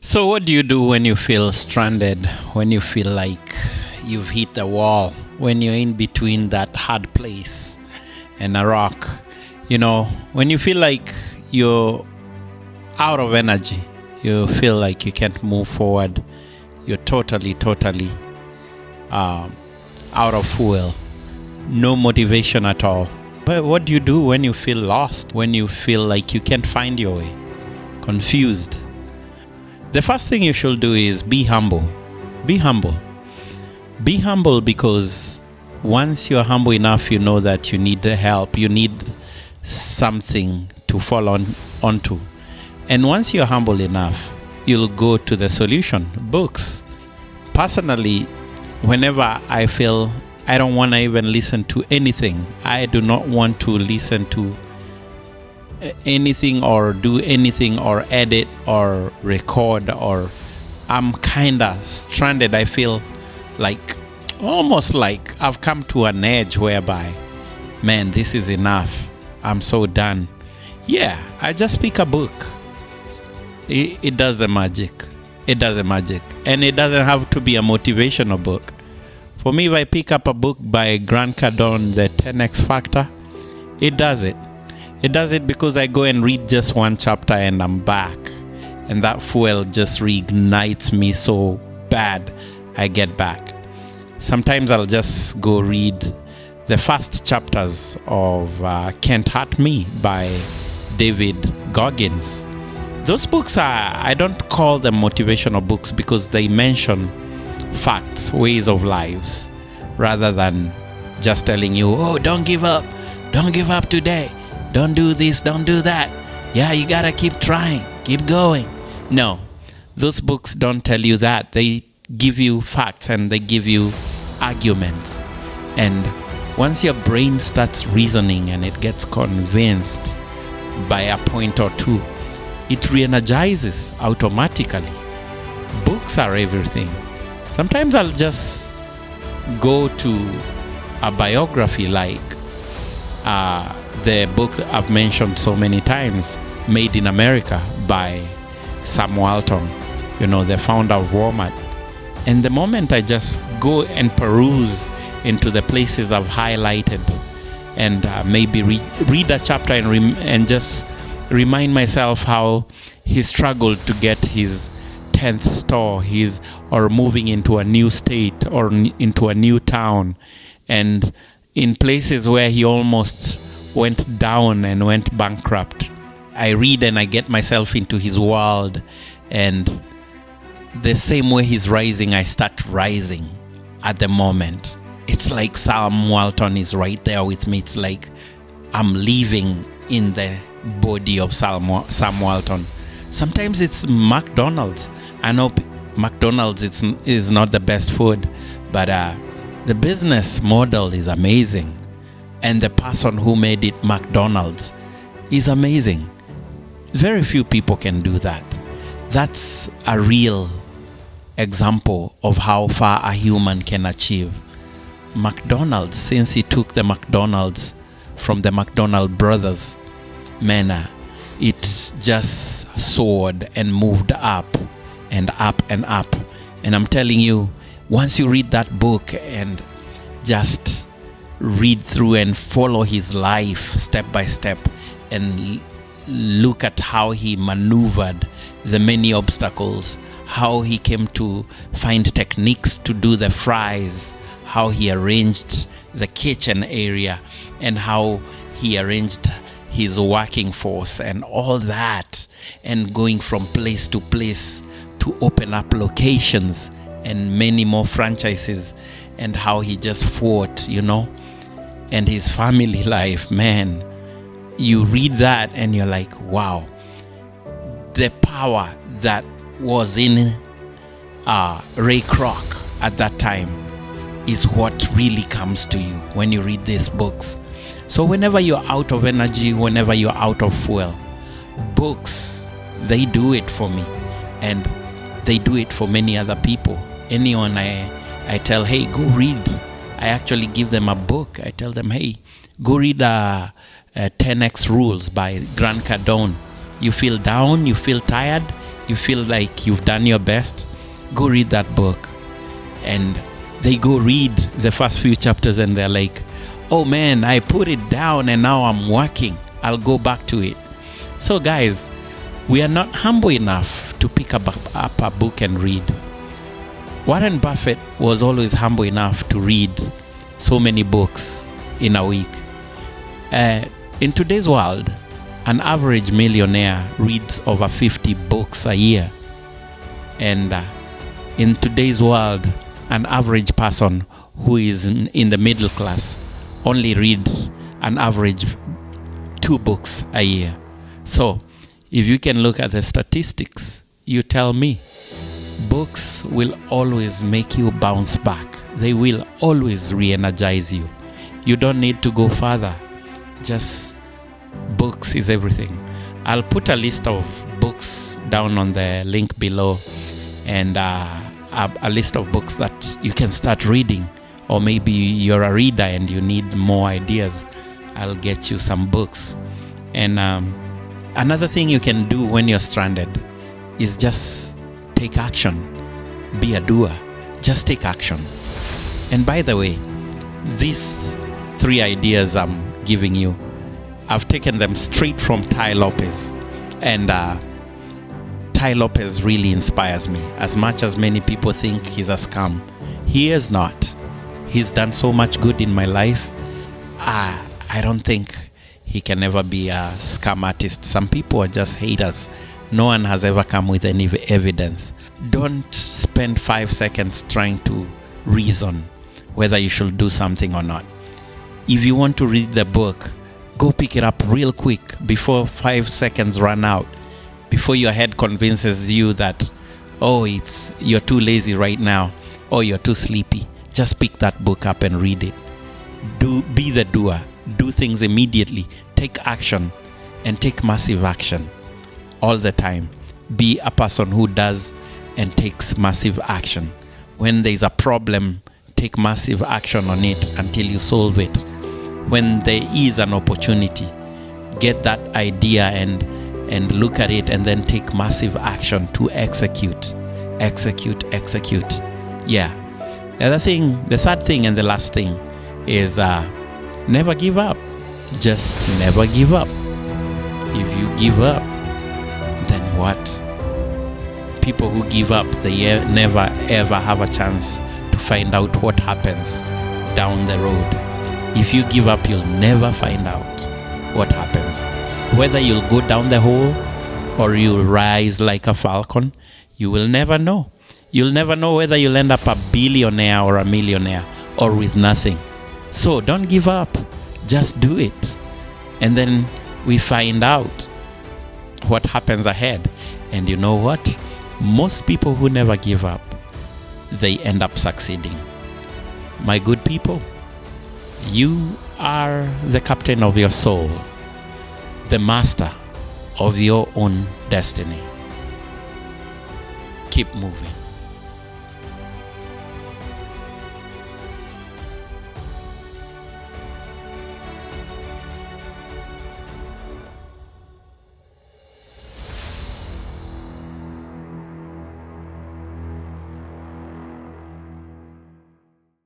So, what do you do when you feel stranded, when you feel like you've hit the wall, when you're in between that hard place and a rock? When you feel like you're out of energy, you feel like you can't move forward, you're totally out of fuel, no motivation at all. But what do you do when you feel lost, when you feel like you can't find your way, confused? The first thing you should do is be humble. Be humble. Be humble, because once you're humble enough, you know that you need the help. You need something to fall onto. And once you're humble enough, you'll go to the solution, books. Personally, whenever I feel I don't want to even listen to anything, I do not want to listen to anything or do anything or edit or record, or I'm kind of stranded. I feel like almost like I've come to an edge whereby, man, this is enough. I'm so done. Yeah, I just pick a book. It does the magic. It does the magic. And it doesn't have to be a motivational book. For me, if I pick up a book by Grant Cardone, The 10X Factor, it does it. It does it because I go and read just one chapter and I'm back. And that fuel just reignites me so bad, I get back. Sometimes I'll just go read the first chapters of Can't Hurt Me by David Goggins. Those books I don't call them motivational books because they mention facts, ways of lives, rather than just telling you, oh, don't give up today. Don't do this, don't do that. Yeah, you gotta keep trying, keep going. No, those books don't tell you that. They give you facts and they give you arguments. And once your brain starts reasoning and it gets convinced by a point or two, it re-energizes automatically. Books are everything. Sometimes I'll just go to a biography like the book I've mentioned so many times, Made in America by Sam Walton, the founder of Walmart. And the moment I just go and peruse into the places I've highlighted and maybe read a chapter and just remind myself how he struggled to get his 10th store, or moving into a new state or into a new town, and in places where he almost went down and went bankrupt. I read and I get myself into his world, and the same way he's rising, I start rising at the moment. It's like Sam Walton is right there with me. It's like I'm living in the body of Sam Walton. Sometimes it's McDonald's. I know McDonald's is not the best food, but the business model is amazing. And the person who made it, McDonald's, is amazing. Very few people can do that. That's a real example of how far a human can achieve. McDonald's, since he took the McDonald's from the McDonald brothers, man, it just soared and moved up and up and up. And I'm telling you, once you read that book and just read through and follow his life step by step and look at how he maneuvered the many obstacles, how he came to find techniques to do the fries, how he arranged the kitchen area, and how he arranged his working force and all that, and going from place to place to open up locations and many more franchises, and how he just fought, and his family life, man. You read that and you're like, wow, the power that was in Ray Kroc at that time is what really comes to you when you read these books. So whenever you're out of energy, whenever you're out of fuel, books, they do it for me, and they do it for many other people. Anyone I tell, hey, go read, I actually give them a book. I tell them, hey, go read 10X Rules by Grant Cardone. You feel down, you feel tired, you feel like you've done your best, go read that book. And they go read the first few chapters and they're like, oh man, I put it down and now I'm working. I'll go back to it. So guys, we are not humble enough to pick up a book and read. Warren Buffett was always humble enough to read so many books in a week. In today's world, an average millionaire reads over 50 books a year. And in today's world, an average person who is in the middle class only read an average 2 books a year. So if you can look at the statistics, you tell me, books will always make you bounce back. They will always re-energize you. You don't need to go further. Just books is everything. I'll put a list of books down on the link below, and a list of books that you can start reading. Or maybe you're a reader and you need more ideas, I'll get you some books. And another thing you can do when you're stranded is just take action. Be a doer. Just take action. And by the way, these 3 ideas I'm giving you, I've taken them straight from Tai Lopez. And Tai Lopez really inspires me. As much as many people think he's a scam, he is not. He's done so much good in my life. I don't think he can ever be a scam artist. Some people are just haters. No one has ever come with any evidence. Don't spend 5 seconds trying to reason whether you should do something or not. If you want to read the book, go pick it up real quick before 5 seconds run out. Before your head convinces you that, oh, you're too lazy right now, or you're too sleepy. Just pick that book up and read it. Be the doer. Do things immediately. Take action, and take massive action all the time. Be a person who does and takes massive action. When there's a problem, take massive action on it until you solve it. When there is an opportunity, get that idea and look at it, and then take massive action to execute. Yeah. The third thing and the last thing is never give up. Just never give up. If you give up, then what? People who give up, they never ever have a chance to find out what happens down the road. If you give up, you'll never find out what happens. Whether you'll go down the hole or you'll rise like a falcon, you will never know. You'll never know whether you'll end up a billionaire or a millionaire or with nothing. So don't give up. Just do it. And then we find out what happens ahead. And you know what? Most people who never give up, they end up succeeding. My good people, you are the captain of your soul, the master of your own destiny. Keep moving.